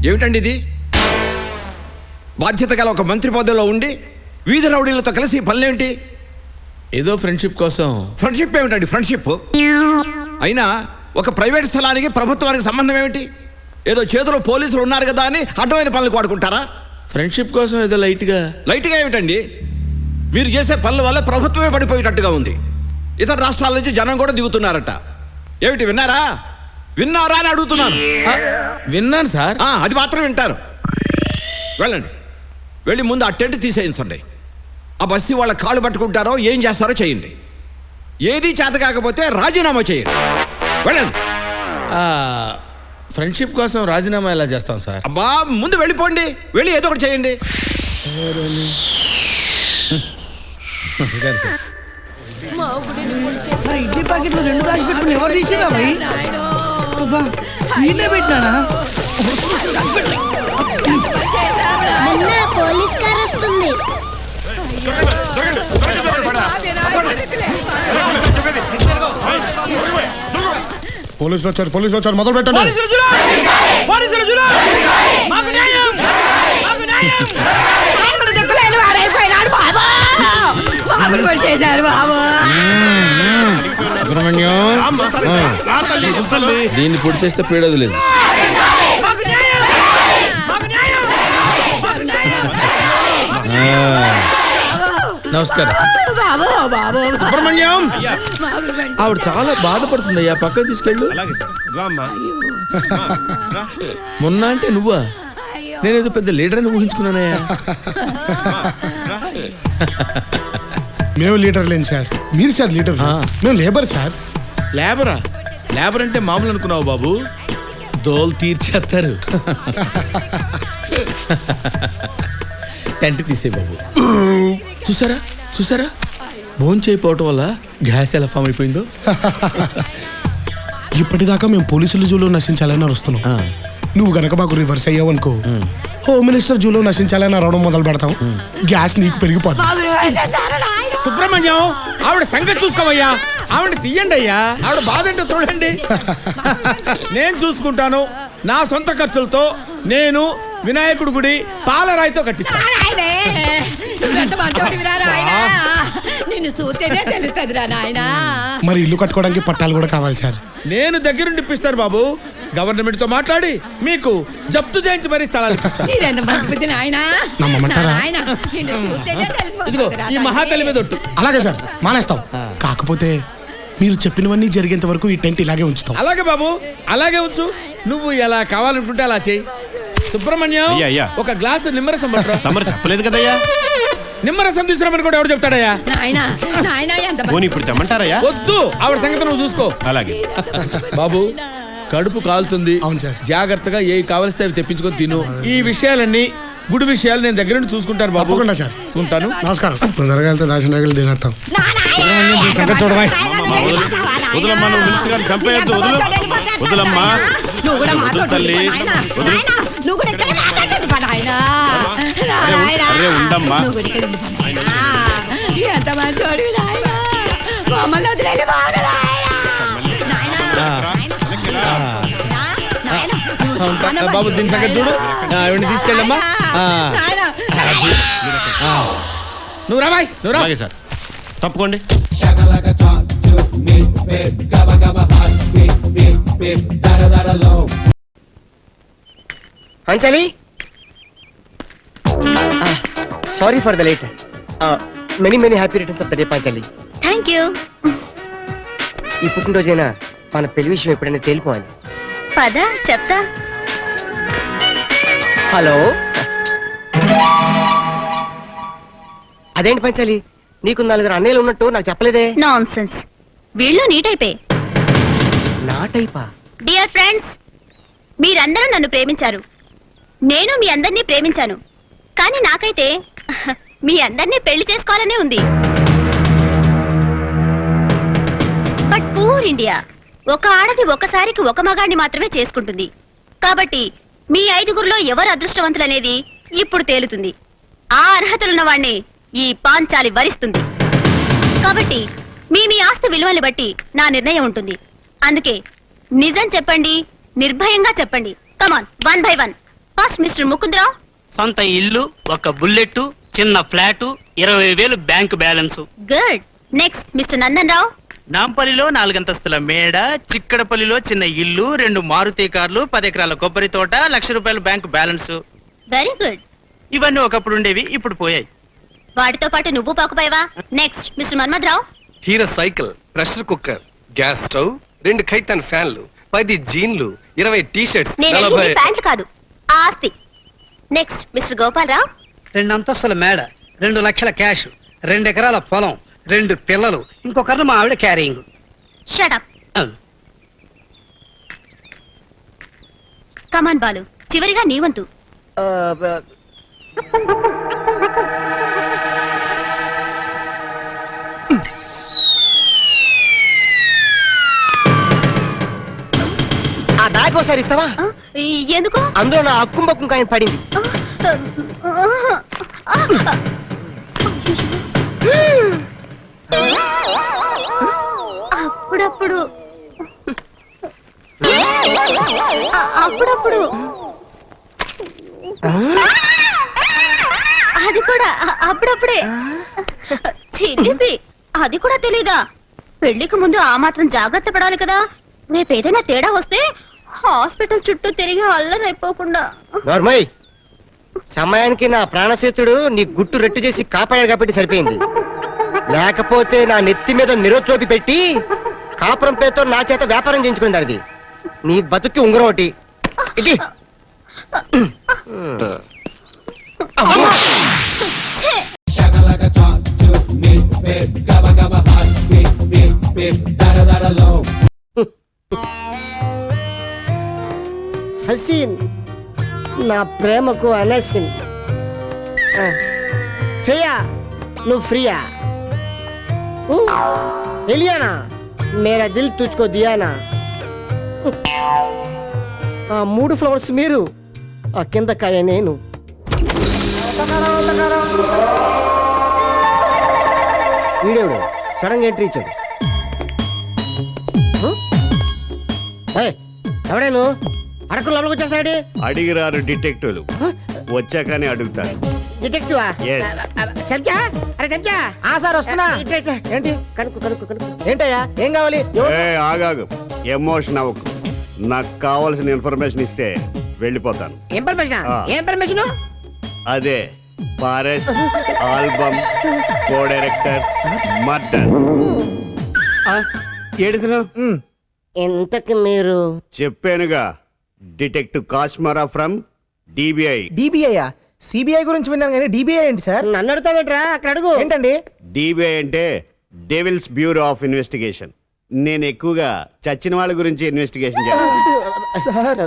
ఏమిటండి ఇది? బాధ్యత గల ఒక మంత్రి పదవిలో ఉండి వీధి రౌడీలతో కలిసి పనులేంటి? ఏదో ఫ్రెండ్షిప్ కోసం. ఫ్రెండ్షిప్ ఏమిటండి? ఫ్రెండ్షిప్ అయినా ఒక ప్రైవేట్ స్థలానికి ప్రభుత్వానికి సంబంధం ఏమిటి? ఏదో చేతిలో పోలీసులు ఉన్నారు కదా అని అడ్డమైన పనులకు వాడుకుంటారా? ఫ్రెండ్షిప్ కోసం ఏదో లైట్గా ఏమిటండి? మీరు చేసే పనుల వల్ల ప్రభుత్వమే పడిపోయేటట్టుగా ఉంది. ఇతర రాష్ట్రాల నుంచి జనం కూడా దిగుతున్నారట. ఏమిటి, విన్నారా అని అడుగుతున్నాను. విన్నాను సార్. అది మాత్రం వింటారు. వెళ్ళండి, వెళ్ళి ముందు ఆ టెంట్ తీసేయించండి. ఆ బస్తీ వాళ్ళ కాళ్ళు పట్టుకుంటారో ఏం చేస్తారో చేయండి. ఏది చేత కాకపోతే రాజీనామా చేయండి. వెళ్ళండి. ఫ్రెండ్షిప్ కోసం రాజీనామా ఎలా చేస్తాం సార్? అబ్బా, ముందు వెళ్ళిపోండి. వెళ్ళి ఏదో ఒకటి చేయండి. ఇడ్లీ ప్యాకెట్లు 2 కాసి పెట్టుకుని ఎవరు తీసిరా భయ్? వీళ్ళే పెట్టినా పోలీస్ కార్ వస్తుంది. పోలీసులు వచ్చారు మొదలు పెట్టండి. దీన్ని పొడి చేస్తే పీడదు లేదు. నమస్కారం. సుబ్రహ్మణ్యం, ఆవిడ చాలా బాధపడుతుందయ్యా, పక్కన తీసుకెళ్ళు. మొన్న అంటే నువ్వా? నేనేదో పెద్ద లీడర్ అని ఊహించుకున్నానయ్యా. మేము లీడర్ లేని సార్, మీరు సార్ లీడర్. మేము లేబర్ సార్. లేబర్ అంటే మామూలు అనుకున్నావు బాబు, దోల్ తీర్చేస్తారు. టెంట్ తీసే బాబు. చూసారా భోజనం చేయకపోవటం వల్ల గ్యాస్ ఎలా ఫామ్ అయిపోయిందో. ఇప్పటిదాకా మేము పోలీసుల జూలో నశించాలని వస్తున్నాం. నువ్వు గనక మాకు రివర్స్ అయ్యావు అనుకో, హోమ్ మినిస్టర్ జూలో నశించాలని రావడం మొదలు పెడతాం. గ్యాస్ నీకు పెరిగిపోతుంది. సుబ్రహ్మణ్యం, ఆవిడ సంగతి చూసుకోవయ్యా. ఆవిడ తీయండి అయ్యా. ఆవిడ బాధ ఏంటో చూడండి. నేను చూసుకుంటాను. నా సొంత ఖర్చులతో నేను వినాయకుడి గుడి పాలరాయితో కట్టిస్తాను. మరి ఇల్లు కట్టుకోవడానికి పట్టాలు కూడా కావాలి సార్. నేను దగ్గరుండి ఇప్పిస్తాను బాబు. గవర్నమెంట్ తో మాట్లాడి మీకు జప్తు చేయించి మరీ స్థలాలు నమ్మమంటారా? ఇదిగో ఈ మహాతల్లి మీద ఒట్టు. అలాగే సార్, మానేస్తాం. కాకపోతే మీరు చెప్పినవన్నీ జరిగేంత వరకు ఈ టెంట్ ఇలాగే ఉంచుతాం. అలాగే బాబు, అలాగే ఉంచు. నువ్వు ఎలా కావాలనుకుంటే అలా చెయ్యి. సుబ్రహ్మణ్యం, ఒక గ్లాసు నిమ్మరసం పట్టరా. తమరు చెప్పలేదు కదయ్యా. నిమ్మరసం తీసుకురామని కూడా ఎవరు చెప్తాడయ్యా? ఇప్పుడు తెమ్మంటారయ్యా? వద్దు, ఆవిడ సంగతి నువ్వు చూసుకో. అలాగే బాబు, కడుపు కాలుతుంది. అవును సార్. జాగ్రత్తగా ఏ కావలిస్తే అవి తెప్పించుకొని తిను. ఈ విషయాలన్నీ గుడి విషయాలు నేను దగ్గర నుండి చూసుకుంటాను బాబు. తప్పకుండా సార్. ఉంటాను. నమస్కారం. తొందరగా వెళ్తే దాచిన తినేస్తాం. వదులమ్మా, నువ్వు మినిస్టర్ గారిని చంపేయద్దు. వదులమ్మా తల్లి, ఉండమ్మా. బాబు, దీని సంగతి చూడు. ఆవిడ్ని తీసుకెళ్ళమ్మా. నువ్వు రాబాయ్, నువ్వు రా. అలాగే సార్, తప్పుకోండి. Anjali, sorry for the late. Many happy returns of the day Panchali. Thank you. ఈ పుట్టినరోజైనా మన పెళ్లి విషయం ఎప్పుడైనా తేలిపోవాలి. పద చెప్తా. హలో, అదేంటి పంచాలి, నీకు 4 అన్నయ్యలు ఉన్నట్టు నాకు చెప్పలేదే. నాన్సెన్స్. వీళ్ళు నీ టైపే. నా టైపా? డియర్ ఫ్రెండ్స్, మీరందరూ నన్ను ప్రేమించారు, నేను మీ అందరినీ ప్రేమించాను. కానీ నాకైతే మీ అందరినీ పెళ్లి చేసుకోవాలనే ఉంది. బట్ పూర్ ఇండియా, ఒక ఆడది ఒకసారికి ఒక మగాడిని మాత్రమే చేసుకుంటుంది. కాబట్టి మీ 5గురిలో ఎవరు అదృష్టవంతులనేది ఇప్పుడు తేలుతుంది. ఆ అర్హతలున్న వాణ్ణి ఈ పాంచాలి వరిస్తుంది. కాబట్టి మీ ఆస్తి విలువల్ని బట్టి నా నిర్ణయం ఉంటుంది. అందుకే నిజం చెప్పండి, నిర్భయంగా చెప్పండి. Come on, 1 by 1. First mister Mukundarao. సొంత ఇల్లు, ఒక బుల్లెట్, చిన్న flat, 20,000 bank balance. Good. Next mister Nandan Rao. నాంపల్లిలో 4 అంతస్తుల మేడ, చిక్కడపల్లిలో చిన్న ఇల్లు, 2 మారుతి కార్లు, 10 ఎకరాల కొబ్బరి తోట, ₹1,00,000 బ్యాంక్ బ్యాలెన్స్. Very good. ఇవన్నీ ఒకప్పుడు ఉండేవి, ఇప్పుడు పోయాయి. వాటితో పాటు నువ్వు పాకుపోయావా? Next mister Manmath Rao. Hero cycle, pressure cooker, gas stove, 2 Khaitan ఫ్యాన్లు, 10 జీన్లు, 20 టీ-షర్ట్స్, నేను 40 అడిగింది ప్యాంట్లు కాదు, ఆస్తి. నెక్స్ట్ మిస్టర్ గోపాల్ రావు. 2 అంతస్తుల మేడ, 2 లక్షల క్యాష్, 2 ఎకరాల పొలం, 2 పిల్లలు, ఇంకొకరిని మా ఆవిడ carrying. Shut up. Come on Balu, చివరిగా నీ వంతు. ఆ బ్యాగ్ ఒకసారి ఇస్తావా? ఆ, ఎందుకు? అందులో నా అక్కుం బక్కుం కాయన పడింది. అప్పుడప్పుడు అప్పుడప్పుడు అది కూడా అప్పుడప్పుడే. చిలిపి, అది కూడా తెలీదా? పెళ్లికి ముందు ఆ మాత్రం జాగ్రత్త పడాలి కదా. రేపేదైనా తేడా వస్తే హాస్పిటల్ చుట్టూ తిరిగి అల్లరైపోకుండా. నోర్మయ్, సమయానికి నా ప్రాణసేతుడు నీ గుట్టు రెట్టు చేసి కాపాడాడు కాబట్టి సరిపోయింది. లేకపోతే నా నెత్తి మీద నిరోచోపి పెట్టి కాపురం పేరుతో నా చేత వ్యాపారం చేయించుకుంది. అది నీ బతుక్కి ఉంగరం ఒకటి ఇది. ఛే! హసీన్, నా ప్రేమకు అనసిన్. శ్రేయా, నువ్వు ఫ్రీయా? ఎలియానా, మేరా దిల్ తుజ్కో దియానా. ఆ 3 ఫ్లవర్స్ మీరు, ఆ కింద కాయ నేను. వీడేవుడు సడన్ గా ఎంట్రీ ఇచ్చాడు. ఎవడేను అడకు లోపలికి వచ్చేస్తాడు? అడిగిరారు డిటెక్టివ్లు, వచ్చాకనే అడుగుతారు. డిటెక్టివా? Yes. చెంచా, అరే చెంచా. సార్ వస్తున్నా. ఏంటి? కనుక్కు కనుక్కు కనుక్కు. ఏంటయ్యా, ఏం కావాలి? ఆగాగు, ఎమోషన్ అవ్వకు. నాకు కావాల్సిన ఇన్ఫర్మేషన్ ఇస్తే వెళ్ళిపోతాను. ఏం పర్మిషన్? ఆ. ఏం పర్మిషన్? అదే forest album, co director, murder. ఏడుతున్నావు? ఎంతకి మీరు? చెప్పానుగా, డిటెక్టివ్ కాశ్మరా ఫ్రమ్ డిబిఐ. డిబిఐ సిబిఐ గురించి విన్నాను కానీ డిబిఐ ఏంటి సార్? నన్ను అడుగుతావేంట్రా? అక్కడ అడుగు. ఏంటండి? డిబిఐ అంటే డెవిల్స్ బ్యూరో ఆఫ్ ఇన్వెస్టిగేషన్. నేను ఎక్కువగా చచ్చిన వాళ్ళ గురించి ఇన్వెస్టిగేషన్ చేస్తాను. సార్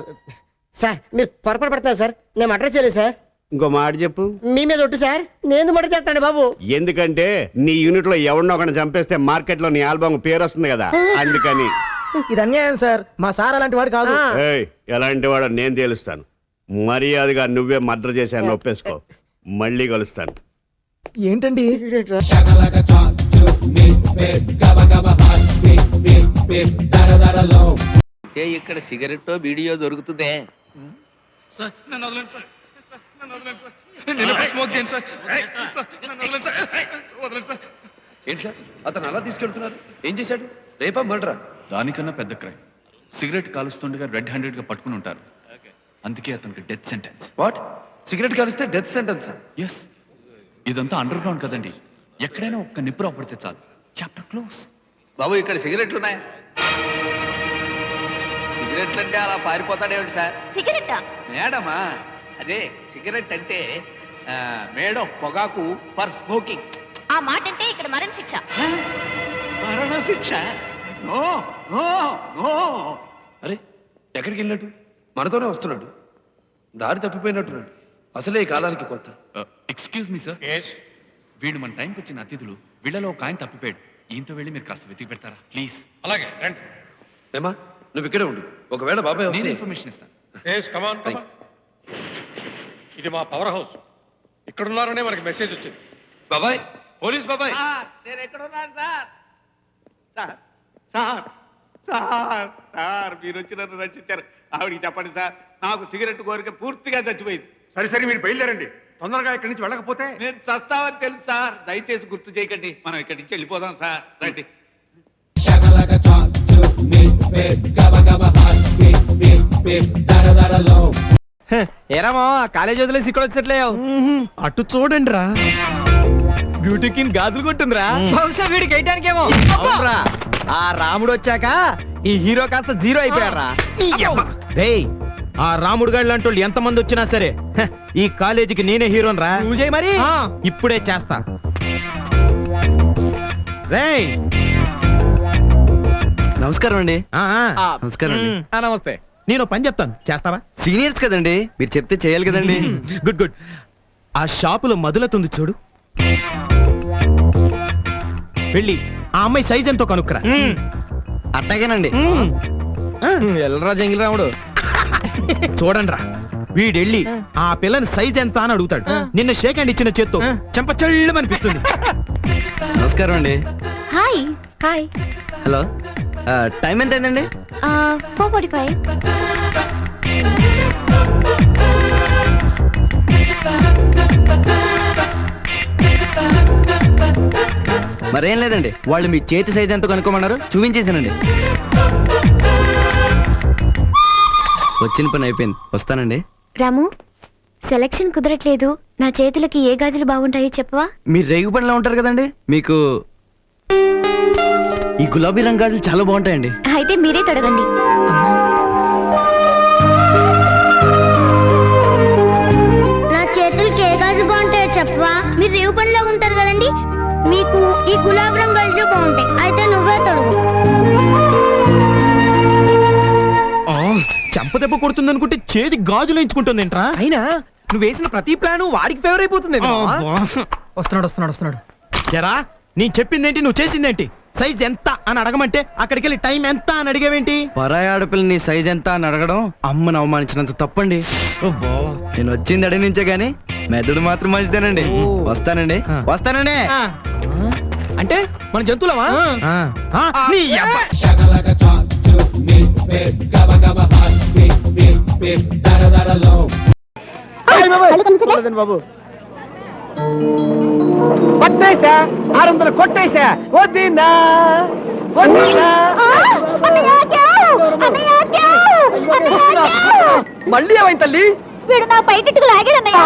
సార్ మీరు పొరపాటు పడతారు సార్. నేను మర్డర్ చేయలేదు సార్. ఇంకో మాట చెప్పు. మీ మీద ఒట్టు సార్. నేను మర్డర్ చేస్తాను బాబు. ఎందుకంటే నీ యూనిట్ లో ఎవరినో ఒకరిని చంపేస్తే మార్కెట్ లో నీ ఆల్బమ్ పేరు వస్తుంది కదా, అందుకని. ఇది అన్యాయం సార్. మా సార్ అలాంటి వాడు కాదు. ఏయ్, ఎలాంటి వాడో నేను తేలుస్తాను. మర్యాదగా నువ్వే మర్డర్ చేశాను ఒప్పేసుకో. మళ్ళీ కలుస్తాను. ఏంటండి? ఇక్కడ సిగరెట్ వీడియో దొరుకుతుందే. ఏంటి సార్ అతను అలా తీసుకెళ్తున్నారు? ఏం చేశాడు? రేపా మర్డరా? దానికన్నా పెద్ద క్రైమ్. సిగరెట్ కాలుస్తుండగా రెడ్ హ్యాండెడ్ గా పట్టుకుని ఉంటారు. అందుకే అతనికి డెత్ సెంటెన్స్. వాట్? సిగరెట్ కాలిస్తే డెత్ సెంటెన్సా? ఎస్. ఇదంతా అండర్ గ్రౌండ్ కదండి. ఎక్కడైనా ఒక్క నిప్పు పడితే చాలు, చాప్టర్ క్లోజ్. బాబు ఇక్కడ సిగరెట్లు ఉన్నాయి. సిగరెట్లు అంటే అలా పారిపోతాడేమిటి సార్? సిగరెట్టా? మేడమా, అదే సిగరెట్ అంటే మేడం పొగాకు ఫర్ స్మోకింగ్. ఆ మాట అంటే ఇక్కడ మరణ శిక్ష. మరణ శిక్ష? No no no. అరే ఎక్కడికి వెళ్ళినట్టు? మనతోనే వస్తున్నాడు. దారి తప్పిపోయినట్టున్నాడు. అసలే ఈ కాలానికి కొత్త. ఎక్స్క్యూజ్ మీ సార్, వీడు మన టైంకి వచ్చిన అతిథులు. వీళ్ళలో ఒక ఆయన తప్పిపోయాడు. ఈయంతో వెళ్ళి మీరు కాస్త వెతికి పెడతారా ప్లీజ్? అలాగే రండి. ఏమా నువ్వు ఇక్కడే ఉండు. ఒకవేళ బాబాయ్ నేను వస్తే ఇన్ఫర్మేషన్ ఇస్తాను. ఇది మా పవర్ హౌస్. ఇక్కడున్నారనే మనకి మెసేజ్ వచ్చింది. బాబాయ్, పోలీస్ బాబాయ్. నేను ఎక్కడ ఉన్నాను sir? Sir sir sir sir మీరు వచ్చి నన్ను రక్షించారు. ఆవిడికి చెప్పండి సార్, నాకు సిగరెట్ కోరిక పూర్తిగా చచ్చిపోయింది. సరే సరే మీరు బయలుదేరండి. తొందరగా ఇక్కడి నుంచి వెళ్ళకపోతే నేను చస్తావని తెలుసు సార్, దయచేసి గుర్తు చేయకండి. మనం ఇక్కడి నుంచి వెళ్ళిపోదాం సార్, రండి. ఏరామో కాలేజ్ వదిలేసి ఇక్కడ వచ్చేట్లేవు. అటు చూడండి రా, బ్యూటీ కింగ్ గాజులు కొంటుందిరా. బహుశా వీడికి వేయటానికేమో. అవునరా, ఆ రాముడు వచ్చాక ఈ హీరో కాస్త జీరో అయిపోయారా. రేయ్, ఆ రాముడు గారు లాంటి వాళ్ళు ఎంతమంది వచ్చినా సరే ఈ కాలేజీకి నేనే హీరోని రా. మరి ఇప్పుడే చేస్తా. రేయ్ నమస్కారం అండి. నమస్కారం అండి. నమస్తే. నేను పని చెప్తాను, చేస్తావా? సీనియర్స్ కదండి, మీరు చెప్తే చేయాలి కదండి. Good good. ఆ షాపులో మధులతుంది చూడు, వెళ్ళి ఆ అమ్మాయి సైజ్ ఎంతో కనుక్కురా. అట్టగేనండి. ఎల్లరా జంగిల్ రాముడు. చూడండి రా, వీడెళ్ళి ఆ పిల్లని సైజ్ ఎంత అని అడుగుతాడు. నిన్న షేక్ హ్యాండ్ ఇచ్చిన చేత్తో చెంప చెళ్ళమనిపిస్తుంది. నమస్కారం అండి. హాయ్. హాయ్. హలో, టైం ఎంత అయిందండి? 4:45. మరేం లేదండి, వాళ్ళు మీ చేతి సైజ్ ఎంతో కనుక్కోమన్నారు, చూపించేసానండి. వచ్చిన పని అయిపోయింది, వస్తానండి. రాము, సెలక్షన్ కుదరట్లేదు. నా చేతులకి ఏ గాజులు బాగుంటాయో చెప్పవా? మీరు రేగు పనిలో ఉంటారు కదండి, మీకు ఈ గులాబీ రంగు గాజులు చాలా బాగుంటాయండి. అయితే మీరే తొడగండి. నా చేతులకి ఏ గాజులు బాగుంటాయో చెప్పవా? మీరు రేవు పనిలో ఉంటారు కదండి, మీకు ఈ గులాబీ రంగు గాజులు బాగుంటాయి. అయితే నువ్వే తొడుగు. చెంప దెబ్బ కొడుతుంది అనుకుంటే చేతి గాజులు ఎంచుకుంటుంది ఏంట్రా? అయినా నువ్వు వేసిన ప్రతి ప్లాన్ వాడికి ఫేవర్ అయిపోతుంది. వస్తున్నాడు. జరా, నేను చెప్పిందేంటి, నువ్వు చేసిందేంటి? సైజ్ ఎంత అని అడగమంటే అక్కడికి వెళ్ళి టైం ఎంత అని అడిగేవేంటి? పరాయి ఆడపిల్లని సైజ్ ఎంత అని అడగడం అమ్మను అవమానించినంత తప్పండి. నేను వచ్చింది అడిగి నుంచే గానీ మెదడు మాత్రం మంచిదేనండి. వస్తానండి. అంటే మన జంతువులమా? బాబు పట్టేశా, 600 కొట్టేశా. వద్దినా మళ్ళీ ఏమైంది తల్లి? వీడు నా పైకి లాగాడన్నయ్య.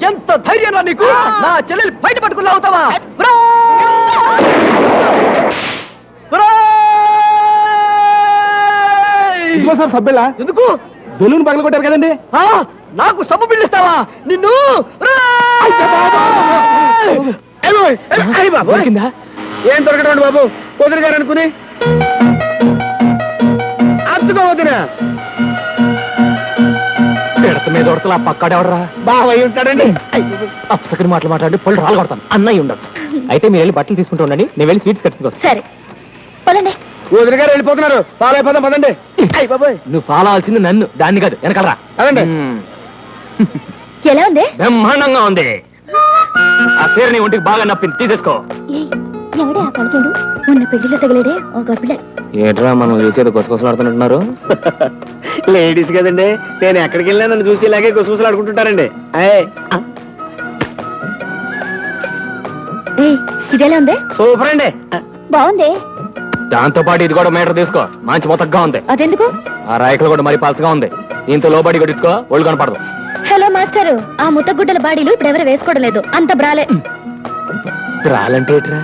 ఎంత ధైర్యం నీకు? నా చెల్లెలు బయట పట్టుకుని లాగుతావా? సార్ సబ్బెలా ఎందుకు? బెలూన్ పగల కొట్టారు కదండి. నాకు సబ్బు పిల్లిస్తావా నిన్ను? ఏం దొరకటండి బాబు, వదిలి గారు అనుకుని అద్దుకో వదిన. పిడత మీద ఉడతలు ఆ పక్కాడెవడరా? బాగా అయి ఉంటాడండి. అప్సకరి మాటలు మాట్లాడి పళ్ళు రాలు కొడతాను. అన్నయ్య ఉండొచ్చు. అయితే మీరు వెళ్ళి బట్టలు తీసుకుంటూ ఉండండి, నేను వెళ్ళి స్వీట్స్ కట్టుకోవచ్చు. సరే పదండి. వదిలి గారు వెళ్ళిపోతున్నారు, ఫాలో అయిపోదాం పదండి. అయ్యి బాబాయ్, నువ్వు ఫాలో అవ్వాల్సింది నన్ను, దాన్ని కాదు. వెనకలరా. అదండి. ఎలా ఉంది? బ్రహ్మాండంగా ఉంది. ఆ చీరని ఒంటికి బాగా నప్పింది, తీసేసుకో. ఎవడే ఆ కడుచుండు? మొన్న పెళ్లిలో తగిలేడే ఒక గబ్బిల. ఏట్రా మనం చూసేది గుసగుసలాడుతుంటున్నారు? లేడీస్ కదండి, నేను ఎక్కడికి వెళ్ళినా నన్ను చూసి ఇలాగే గుసగుసలు ఆడుకుంటుంటారండి. ఇదేలా ఉంది? సూపర్ అండి. బాగుంది. దాంతో పాటు ఇది కూడా మీటర్ తీసుకో, మంచి మొత్తగా ఉంది. అదెందుకు? ఆ రాయకలు కూడా మరి పలసగా ఉంది, దీంతో లోబడి కొట్టించుకో, ఒళ్ళు కనపడదు. హలో మాస్టర్, ఆ ముత్తగుడ్డల బాడీలు ఇప్పుడు ఎవరు వేసుకోవడం లేదు, అంత బ్రాలే. బ్రాలంటే ఏట్రా?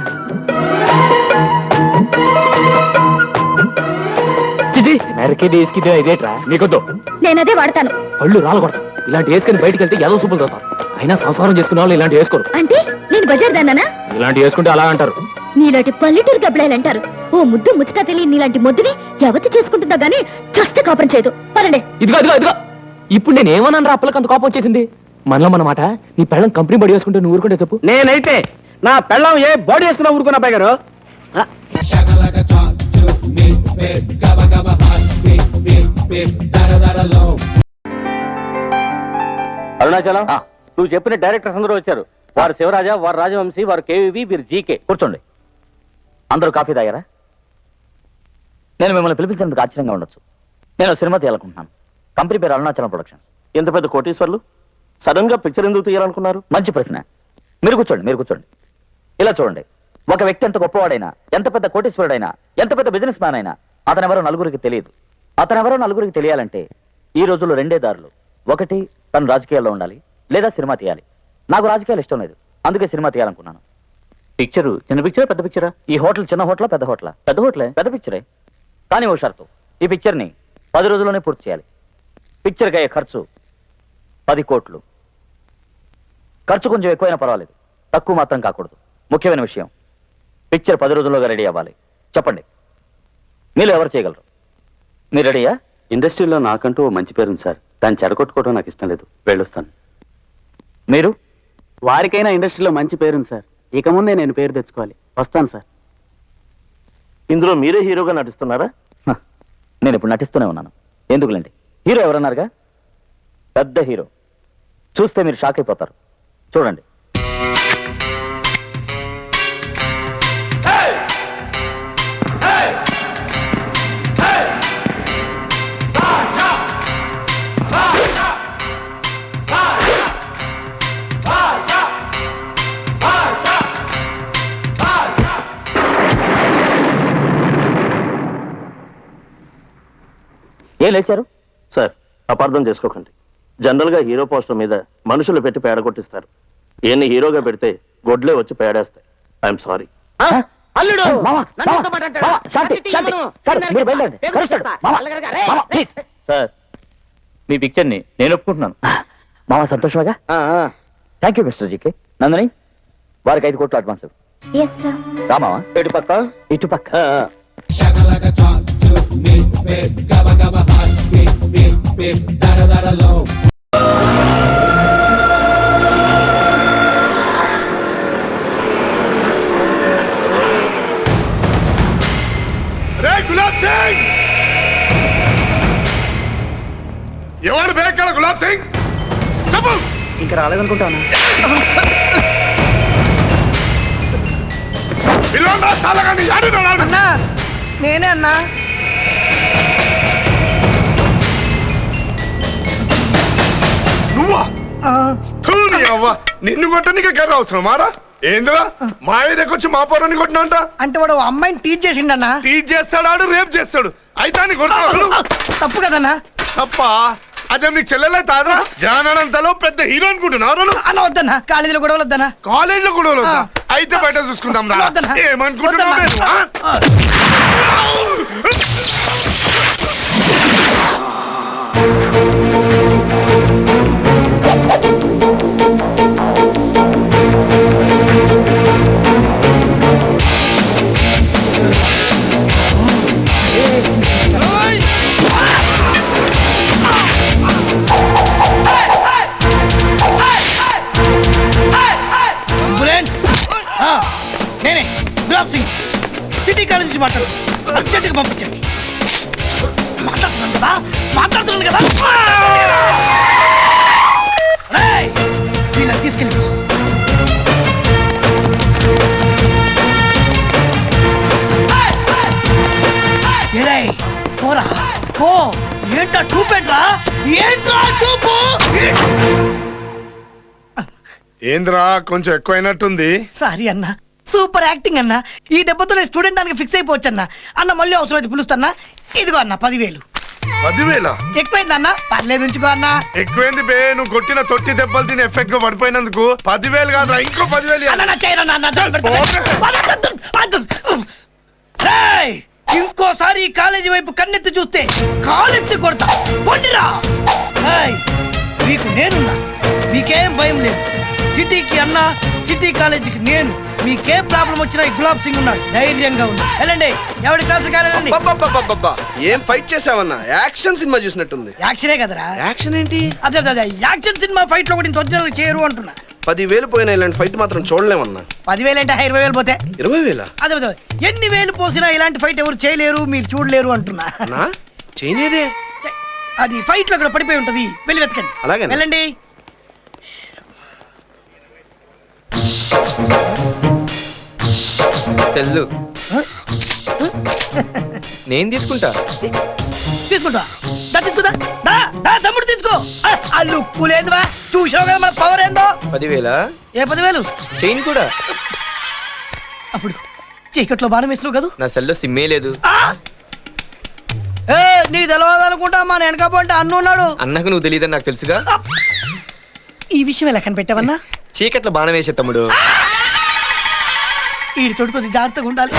నరికేది వేసుకిదే ఇదేట్రా? నీకొద్దు. నేనదే వాడతాను. పళ్ళు రాలు కొడతా. ఇలాంటి వేసుకుని బయటికి వెళ్తే ఏదో సూపులు తోతారు. అయినా సంసారం చేసుకునే వాళ్ళు ఇలాంటి వేసుకోరు. అంటే నేను బజార్ దానా? ఇలాంటి వేసుకుంటే అలా అంటారు. నీలాంటి పల్లెటూరు గబ్బలాయలు అంటారు. ఓ ముద్దు ముచ్చట తెలియని నీలాంటి ముద్దుని ఎవతి చేసుకుంటుందో గానీ చస్తే కాపురం చేయదు. పదండి. ఇదిగో ఇప్పుడు నేను ఏమన్నాను రా? అప్పలకి అంత కోపం వచ్చేసింది. మనలో మన మాట, నీ పెళ్ళం కంపెనీ బడి వేసుకుంటే నువ్వు ఊరుకుంటే చెప్పు. నేనైతే నా పెళ్ళం ఏ బాడీ వేస్తున్నా ఊరుకున్నా అబ్బాయి గారు. అరుణాచలం, నువ్వు చెప్పిన డైరెక్టర్స్ అందరూ వచ్చారు. వారు శివరాజ, వారు రాజవంశీ, వారు కేవీవి, వీరు జీకే. కూర్చోండి. అందరూ కాఫీ తాగారా? నేను మిమ్మల్ని పిలిపించినందుకు ఆశ్చర్యంగా ఉండొచ్చు. నేను సినిమా తీయాలనుకుంటున్నాను. కంపెనీ పేరు అరుణాచలం ప్రొడక్షన్స్. ఎంత పెద్ద కోటీశ్వర్లు సడన్ గా పిక్చర్ ఎందుకు తీయాలనుకున్నారు? మంచి ప్రశ్న. మీరు కూర్చోండి. ఇలా చూడండి, ఒక వ్యక్తి ఎంత గొప్పవాడైనా, ఎంత పెద్ద కోటీశ్వరుడైనా, ఎంత పెద్ద బిజినెస్ మ్యాన్ అయినా అతనెవరో నలుగురికి తెలియదు. అతనెవరో నలుగురికి తెలియాలంటే ఈ రోజుల్లో రెండే దారులు. ఒకటి, తను రాజకీయాల్లో ఉండాలి, లేదా సినిమా తీయాలి. నాకు రాజకీయాలు ఇష్టం లేదు, అందుకే సినిమా తీయాలనుకున్నాను. పిక్చరు చిన్న పిక్చరా పెద్ద పిక్చరా? ఈ హోటల్ చిన్న హోటలా పెద్ద హోటలా? పెద్ద హోటలే, పెద్ద పిక్చరే. కానీ ఓ షరతు, ఈ పిక్చర్ని 10 రోజుల్లోనే పూర్తి చేయాలి. పిక్చర్కి అయ్యే ఖర్చు 10 కోట్లు. ఖర్చు కొంచెం ఎక్కువైనా పర్వాలేదు, తక్కువ మాత్రం కాకూడదు. ముఖ్యమైన విషయం, పిక్చర్ 10 రోజుల్లోగా రెడీ అవ్వాలి. చెప్పండి, మీరు ఎవరు చేయగలరు? మీరు రెడీయా? ఇండస్ట్రీలో నాకంటూ ఓ మంచి పేరుంది సార్, దాన్ని చెడగొట్టుకోవడం నాకు ఇష్టం లేదు, వెళ్ళొస్తాను. మీరు? వారికైనా ఇండస్ట్రీలో మంచి పేరుంది సార్, ఇక ముందే నేను పేరు తెచ్చుకోవాలి, వస్తాను సార్. ఇందులో మీరే హీరోగా నటిస్తున్నారా? నేను ఇప్పుడు నటిస్తూనే ఉన్నాను. ఎందుకులేండి, హీరో ఎవరన్నారుగా, పెద్ద హీరో. చూస్తే మీరు షాక్ అయిపోతారు. చూడండి. ఏం లేచారు? సార్, అపార్థం చేసుకోకండి. జనరల్ గా హీరో పోస్టర్ మీద మనుషులు పెట్టి పేడ కొట్టిస్తారు. ఈయన్ని హీరోగా పెడితే గొడ్లే వచ్చి పేడేస్తాయి. I'm sorry. అల్లుడు! సార్, మీ పిక్చర్ని నేను ఒప్పుకుంటున్నాను. మామ సంతోషమేగా? Thank you mister GK. Nandani, వారికి 5 కోట్లు అడ్వాన్స్. రామావా? ఇటుపక్క. గులాబ్ సింగ్, ఎవరు బేకాల గులాబ్ సింగ్? చెప్పు. ఇంకా రాలేదనుకుంటాను. నేనే అన్నా. నువ్వా? అవ్వ, నిన్ను కొట్టడానికి కర్ర అవసరం మారా? ఏంద్రా మా ఏరియాకొచ్చి మా పొరాన్ని కొట్టినంట? అంటే వాడు అమ్మాయిని టీచ్ చేసిండన్నా. టీచ్ చేస్తాడు, రేపు చేస్తాడు. అయితే కొడతాడు. తప్పు కదన్నా. తప్ప అదే నీకు చెల్లెలే తాదరా? జానంతలో పెద్ద హీరో అనుకుంటున్నారు అన్న. వద్దన్నా, కాలేజీలో గొడవలు వద్దన్నా. కాలేజ్ లో గొడవలు అయితే బయట చూసుకుందాం రా. ఏమనుకుంటున్నావు? నేనే గులాబ్ సింగ్, సిటీ కాలేజ్ నుంచి మాట్లాడు. అర్జెంట్గా పంపించండి. మాట్లాడుతున్నాను కదా. వీళ్ళని తీసుకెళ్ళి పోరా. ఓ ఏంట్రా చూపేంట్రా? ఏంట్రా చూపు? ఏంద్రా కొంచెం ఎక్కువైనట్టుంది. సారీ అన్న, సూపర్ యాక్టింగ్ అన్న. ఈ దెబ్బతో నేను స్టూడెంట్ దానికి ఫిక్స్ అయిపోవచ్చన్నా. అన్న మళ్ళీ అవసరం అయితే పిలుస్తాన్నా. ఇదిగో అన్న 10,000. 10,000 ఎక్కువైంది అన్న. పర్లేదు ఉంచుకో అన్న. ఎక్కువైంది బే, నువ్వు కొట్టిన తొట్టి దెబ్బలు తిని ఎఫెక్ట్ గా పడిపోయినందుకు 10,000 కాదురా, ఇంకో 10,000. ఇంకోసారి ఈ కాలేజీ వైపు కన్నెత్తి చూస్తే కాలెత్తి కొడతా. పొండిరా. మీకు నేనున్నా, మీకేం భయం లేదు. సిటీకి అన్న, సిటీ కాలేజీకి నేను. మీకే ప్రాబ్లం వచ్చినా ఈ గులాబ్ సింగ్ ఉన్నాడు, ధైర్యంగా ఉంది. వెళ్ళండి, ఎవరి క్లాస్ కాలేదండి. ఏం ఫైట్ చేసావన్నా? యాక్షన్ సినిమా చూసినట్టుంది. యాక్షనే కదరా. యాక్షన్ ఏంటి? అదే అదే యాక్షన్ సినిమా ఫైట్ లో కూడా ఒరిజినల్ చేయరు అంటున్నా. 10,000 పోయినా ఇలాంటి ఫైట్ మాత్రం చూడలేమన్నా. 10,000 అంటే 20,000 పోతే 20,000? అదే అదే ఎన్ని వేలు పోసినా ఇలాంటి ఫైట్ ఎవరు చేయలేరు, మీరు చూడలేరు అంటున్నా. చేయలేదే. అది ఫైట్ లో ఇక్కడ పడిపోయి ఉంటది, వెళ్ళి వెతకండి. అలాగే, వెళ్ళండి. సెల్లు నేను తీసుకుంటా. తీసుకుంటా తీసుకుంటా తమ్ముడు తీసుకో. ఆ లుక్కు లేదువా, చూసావు కదా మన పవర్ ఏందో. 10,000? ఏ 10,000? చైన్ కూడా. అప్పుడు చీకట్లో బాణం వేసినావు కదా. నా సెల్లో సిమ్మే లేదు. ఏ నీ తెలవదనుకుంటా మా వెనకపోతే అన్ను ఉన్నాడు. అన్నకు నువ్వు తెలియదని నాకు తెలుసుగా. ఈ విషయం ఎలా కనిపెట్టావన్నా? చీకట్లో బాణం వేసే తమ్ముడు. ఈ చోటు కొద్ది జాగ్రత్తగా ఉండాలి.